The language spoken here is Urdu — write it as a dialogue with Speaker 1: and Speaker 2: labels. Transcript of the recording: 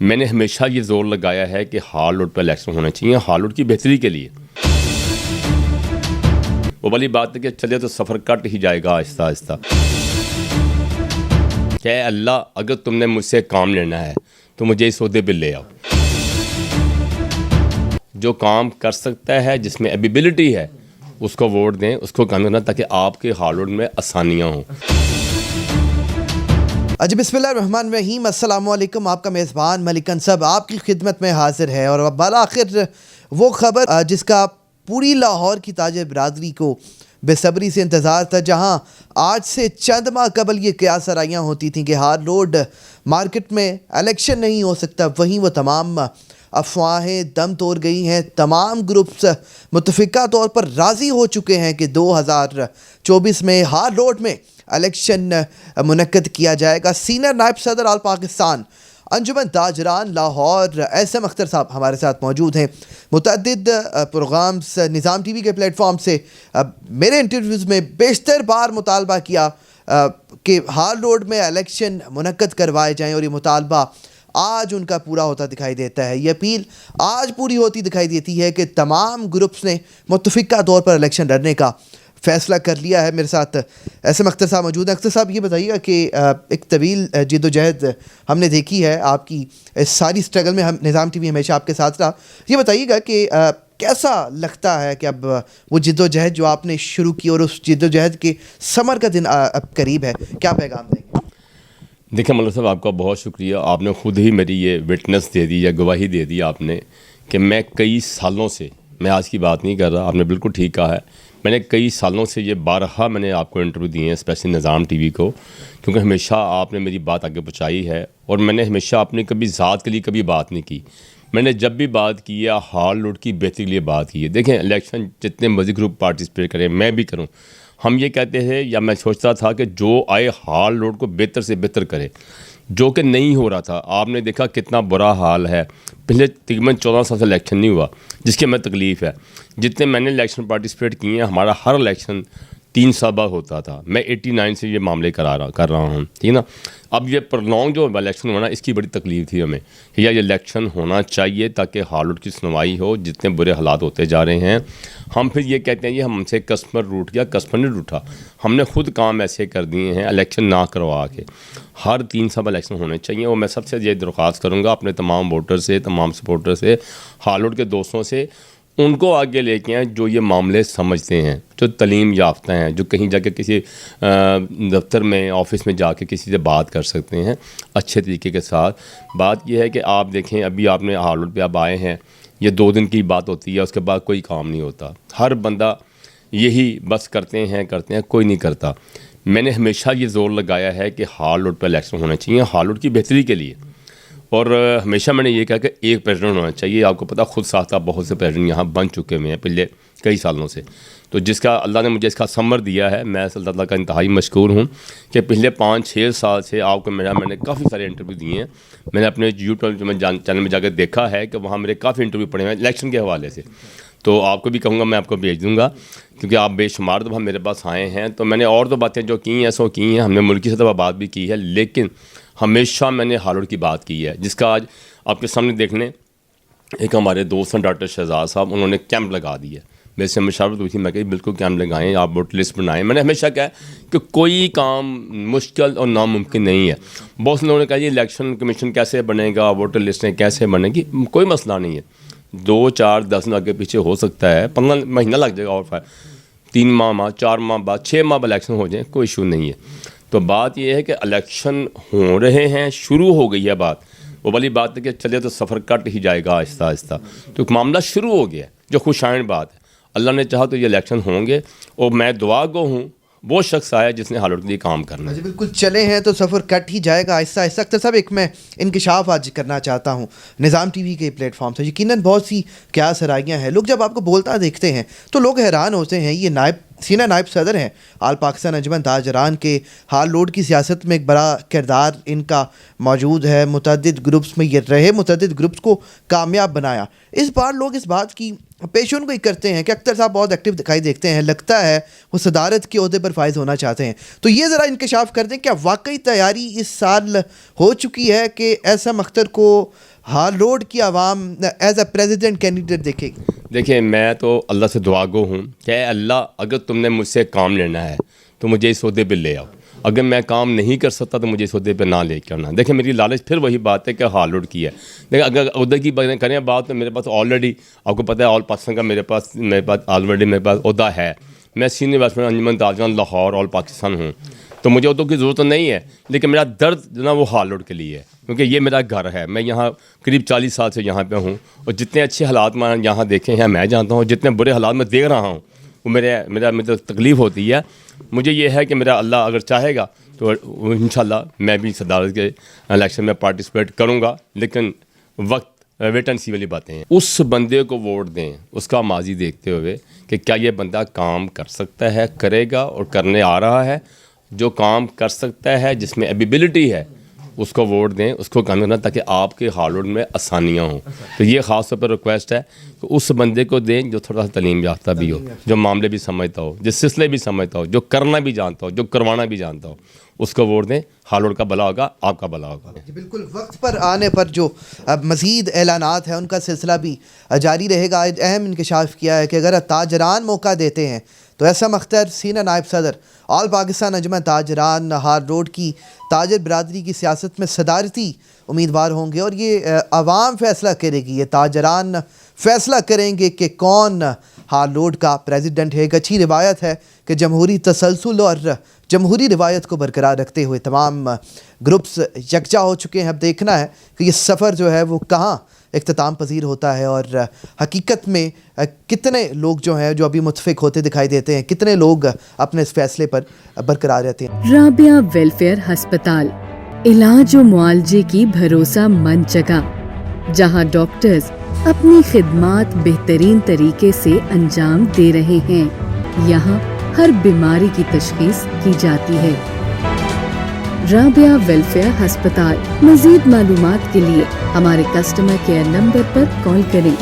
Speaker 1: میں نے ہمیشہ یہ زور لگایا ہے کہ ہال روڈ پہ الیکشن ہونا چاہیے، ہال روڈ کی بہتری کے لیے۔ وہ والی بات ہے کہ چلے تو سفر کٹ ہی جائے گا آہستہ آہستہ۔ کہ اے اللہ، اگر تم نے مجھ سے کام لینا ہے تو مجھے اس عہدے پہ لے آؤ۔ جو کام کر سکتا ہے، جس میں ایبیبلٹی ہے، اس کو ووٹ دیں، اس کو کام کرنا، تاکہ آپ کے ہال روڈ میں آسانیاں ہوں۔
Speaker 2: جی بسم اللہ الرحمن الرحیم، السلام علیکم۔ آپ کا میزبان ملک انصب آپ کی خدمت میں حاضر ہے، اور بالآخر وہ خبر جس کا پوری لاہور کی تاجر برادری کو بے صبری سے انتظار تھا، جہاں آج سے چند ماہ قبل یہ قیاس آرائیاں ہوتی تھیں کہ ہال روڈ مارکیٹ میں الیکشن نہیں ہو سکتا، وہیں وہ تمام افواہیں دم توڑ گئی ہیں۔ تمام گروپس متفقہ طور پر راضی ہو چکے ہیں کہ 2024 میں ہال روڈ میں الیکشن منعقد کیا جائے گا۔ سینئر نائب صدر آل پاکستان انجمن تاجران لاہور ایس ایم اختر صاحب ہمارے ساتھ موجود ہیں۔ متعدد پروگرامز نظام ٹی وی کے پلیٹ فارم سے میرے انٹرویوز میں بیشتر بار مطالبہ کیا کہ ہال روڈ میں الیکشن منعقد کروائے جائیں، اور یہ مطالبہ آج ان کا پورا ہوتا دکھائی دیتا ہے۔ یہ اپیل آج پوری ہوتی دکھائی دیتی ہے کہ تمام گروپس نے متفقہ طور پر الیکشن لڑنے کا فیصلہ کر لیا ہے۔ میرے ساتھ ایس ایم اختر صاحب موجود ہیں۔ اختر صاحب، یہ بتائیے گا کہ ایک طویل جد و جہد ہم نے دیکھی ہے آپ کی اس ساری سٹرگل میں، ہم نظام ٹی وی ہمیشہ آپ کے ساتھ رہا۔ یہ بتائیے گا کہ کیسا لگتا ہے کہ اب وہ جد و جہد جو آپ نے شروع کی اور اس جد و جہد کے ثمر کا دن اب قریب ہے، کیا پیغام دیں گے؟
Speaker 1: دیکھیں ملک صاحب، آپ کا بہت شکریہ۔ آپ نے خود ہی میری یہ وٹنس دے دی یا گواہی دے دی آپ نے کہ میں کئی سالوں سے، میں آج کی بات نہیں کر رہا، آپ نے بالکل ٹھیک کہا ہے، میں نے کئی سالوں سے یہ بارہا میں نے آپ کو انٹرویو دیے ہیں، اسپیشلی نظام ٹی وی کو، کیونکہ ہمیشہ آپ نے میری بات آگے پہنچائی ہے، اور میں نے ہمیشہ اپنی کبھی ذات کے لیے کبھی بات نہیں کی۔ میں نے جب بھی بات کی ہے ہال روڈ کی بہتری کے لیے بات کی ہے۔ دیکھیں، الیکشن جتنے مرضی گروپ پارٹیسپیٹ کریں، میں بھی کروں، ہم یہ کہتے ہیں، یا میں سوچتا تھا کہ جو آئے ہال روڈ کو بہتر سے بہتر کرے، جو کہ نہیں ہو رہا تھا۔ آپ نے دیکھا کتنا برا حال ہے، پچھلے تقریباً 14 سال سے الیکشن نہیں ہوا، جس کی ہمیں تکلیف ہے۔ جتنے میں نے الیکشن پارٹیسپیٹ کیے ہیں، ہمارا ہر الیکشن 3 سال بعد ہوتا تھا۔ میں 89 سے یہ معاملے کر رہا ہوں، ٹھیک ہے نا۔ اب یہ پرلونگ جو الیکشن ہونا، اس کی بڑی تکلیف تھی ہمیں، کہ یہ الیکشن ہونا چاہیے تاکہ ہال روڈ کی سنوائی ہو۔ جتنے برے حالات ہوتے جا رہے ہیں، ہم پھر یہ کہتے ہیں یہ ہم سے کسٹمر روٹ گیا، کسٹمر نہیں روٹا، ہم نے خود کام ایسے کر دیے ہیں الیکشن نہ کروا کے۔ ہر 3 سال الیکشن ہونے چاہیے، اور میں سب سے یہ درخواست کروں گا اپنے تمام ووٹر سے، تمام سپورٹر سے، ہال روڈ کے دوستوں سے، ان کو آگے لے کے آئیں جو یہ معاملے سمجھتے ہیں، جو تعلیم یافتہ ہیں، جو کہیں جا کے کسی دفتر میں، آفس میں جا کے کسی سے بات کر سکتے ہیں اچھے طریقے کے ساتھ۔ بات یہ ہے کہ آپ دیکھیں، ابھی آپ نے ہال روڈ پہ اب آئے ہیں، یہ 2 دن کی بات ہوتی ہے، اس کے بعد کوئی کام نہیں ہوتا۔ ہر بندہ یہی بس کرتے ہیں، کوئی نہیں کرتا۔ میں نے ہمیشہ یہ زور لگایا ہے کہ ہال روڈ پہ الیکشن ہونا چاہیے، ہال روڈ کی بہتری کے لیے، اور ہمیشہ میں نے یہ کہا کہ ایک پریزیڈنٹ ہونا چاہیے۔ آپ کو پتہ، خود ساختہ بہت سے پریزیڈنٹ یہاں بن چکے ہوئے ہیں پچھلے کئی سالوں سے، تو جس کا اللہ نے مجھے اس کا ثمر دیا ہے، میں اللہ تعالیٰ کا انتہائی مشکور ہوں کہ پچھلے 5-6 سال سے آپ کو میں نے کافی سارے انٹرویو دیے ہیں۔ میں نے اپنے یوٹیوب چینل میں جا کے دیکھا ہے کہ وہاں میرے کافی انٹرویو پڑے ہیں الیکشن کے حوالے سے، تو آپ کو بھی کہوں گا، میں آپ کو بھیج دوں گا، کیونکہ آپ بے شمار دفعہ میرے پاس آئے ہیں۔ تو میں نے اور تو باتیں جو کی ہیں سو کی ہیں، ہم نے ملکی سطح پر بات بھی کی ہے، لیکن ہمیشہ میں نے ہال روڈ کی بات کی ہے، جس کا آج آپ کے سامنے دیکھنے ایک ہمارے دوست ہیں ڈاکٹر شہزاد صاحب، انہوں نے کیمپ لگا دی ہے۔ میرے سے مشاورت ہوئی تھی، میں کہ بالکل کیمپ لگائیں، آپ ووٹر لسٹ بنائیں۔ میں نے ہمیشہ کہا کہ کوئی کام مشکل اور ناممکن نہیں ہے۔ بہت سے لوگوں نے کہا یہ الیکشن کمیشن کیسے بنے گا، ووٹر لسٹیں کیسے بنے گی، کوئی مسئلہ نہیں ہے، 2-4-10 دن آگے پیچھے ہو سکتا ہے، 15 مہینہ لگ جائے گا، اور 3 ماہ 4 ماہ بعد 6 ماہ الیکشن ہو جائیں، کوئی ایشو نہیں ہے۔ تو بات یہ ہے کہ الیکشن ہو رہے ہیں، شروع ہو گئی ہے بات، وہ والی بات ہے کہ چلے تو سفر کٹ ہی جائے گا آہستہ آہستہ، تو معاملہ شروع ہو گیا ہے، جو خوشائن بات ہے۔ اللہ نے چاہا تو یہ الیکشن ہوں گے، اور میں دعا گو ہوں وہ شخص آیا جس نے ہال روڈ کے لیے کام کرنا ہے۔
Speaker 2: جی بالکل، چلے ہیں تو سفر کٹ ہی جائے گا آہستہ آہستہ۔ اختر صاحب، ایک میں انکشاف آج کرنا چاہتا ہوں نظام ٹی وی کے پلیٹ فارم سے۔ یقیناً بہت سی قیاس آرائیاں ہیں، لوگ جب آپ کو بولتا دیکھتے ہیں تو لوگ حیران ہوتے ہیں، یہ نائب سینئر نائب صدر ہیں آل پاکستان انجمن تاجران کے ہال لوڈ کی سیاست میں ایک بڑا کردار ان کا موجود ہے. متعدد گروپس میں یہ رہے, متعدد گروپس کو کامیاب بنایا. اس بار لوگ اس بات کی پیشن گوئی کرتے ہیں کہ اختر صاحب بہت ایکٹیو دکھائی دیکھتے ہیں, لگتا ہے وہ صدارت کے عہدے پر فائز ہونا چاہتے ہیں. تو یہ ذرا انکشاف کر دیں, کیا واقعی تیاری اس سال ہو چکی ہے کہ احسم اختر کو ہال روڈ کی عوام ایز اے پریزیڈنٹ کینڈیڈیٹ دیکھے گی؟
Speaker 1: دیکھیں, میں تو اللہ سے دعا گو ہوں کہ اے اللہ, اگر تم نے مجھ سے کام لینا ہے تو مجھے اس عہدے پہ لے آؤ. اگر میں کام نہیں کر سکتا تو مجھے اس عہدے پہ نہ لے کے آنا. دیکھیں, میری لالچ پھر وہی بات ہے کہ ہال روڈ کی ہے. دیکھیں, اگر عہدے کی کریں بات تو میرے پاس آلریڈی, آپ کو پتہ ہے, آل پاکستان کا میرے پاس آلریڈی میرے پاس عہدہ ہے. میں سینئر وائس پریزیڈنٹ انجمن تاجران لاہور آل پاکستان ہوں, تو مجھے عہدوں کی ضرورت تو نہیں ہے. لیکن میرا درد جو نا وہ ہال روڈ کے لیے ہے, کیونکہ یہ میرا گھر ہے. میں یہاں قریب 40 سال سے یہاں پہ ہوں, اور جتنے اچھے حالات میں یہاں دیکھے ہیں میں جانتا ہوں, جتنے برے حالات میں دیکھ رہا ہوں وہ میرا تکلیف ہوتی ہے. مجھے یہ ہے کہ میرا اللہ اگر چاہے گا تو انشاءاللہ میں بھی صدارت کے الیکشن میں پارٹیسپیٹ کروں گا. لیکن وقت ویٹ اینڈ سی والی باتیں ہیں. اس بندے کو ووٹ دیں, اس کا ماضی دیکھتے ہوئے کہ کیا یہ بندہ کام کر سکتا ہے, کرے گا اور کرنے آ رہا ہے. جو کام کر سکتا ہے, جس میں ایبیبلٹی ہے, اس کو ووٹ دیں, اس کو کام کرنا, تاکہ آپ کے ہال روڈ میں آسانیاں ہوں. تو یہ خاص طور پر ریکویسٹ ہے کہ اس بندے کو دیں جو تھوڑا سا تعلیم یافتہ بھی ہو, جو معاملے بھی سمجھتا ہو, جو سلسلے بھی سمجھتا ہو, جو کرنا بھی جانتا ہو, جو کروانا بھی جانتا ہو. اس کو ووٹ دیں, ہال روڈ کا بھلا ہوگا, آپ کا بھلا ہوگا.
Speaker 2: بالکل. وقت پر آنے پر جو مزید اعلانات ہیں ان کا سلسلہ بھی جاری رہے گا. اہم انکشاف کیا ہے کہ اگر تاجران موقع دیتے ہیں تو احسم اختر سینئر نائب صدر آل پاکستان انجمن تاجران ہال روڈ کی تاجر برادری کی سیاست میں صدارتی امیدوار ہوں گے, اور یہ عوام فیصلہ کرے گی, یہ تاجران فیصلہ کریں گے کہ کون ہال روڈ کا پریزیڈنٹ ہے. ایک اچھی روایت ہے کہ جمہوری تسلسل اور جمہوری روایت کو برقرار رکھتے ہوئے تمام گروپس یکجا ہو چکے ہیں. اب دیکھنا ہے کہ یہ سفر جو ہے وہ کہاں اختتام پذیر ہوتا ہے, اور حقیقت میں کتنے لوگ جو ہیں جو ابھی متفق ہوتے دکھائی دیتے ہیں, کتنے لوگ اپنے اس فیصلے پر برقرار رہتے ہیں.
Speaker 3: رابعہ ویلفیئر ہسپتال, علاج و معالجے کی بھروسہ مند جگہ, جہاں ڈاکٹرز اپنی خدمات بہترین طریقے سے انجام دے رہے ہیں. یہاں ہر بیماری کی تشخیص کی جاتی ہے. رابعہ ویلفیئر ہسپتال. مزید معلومات کے لیے ہمارے کسٹمر کیئر نمبر پر کال کریں.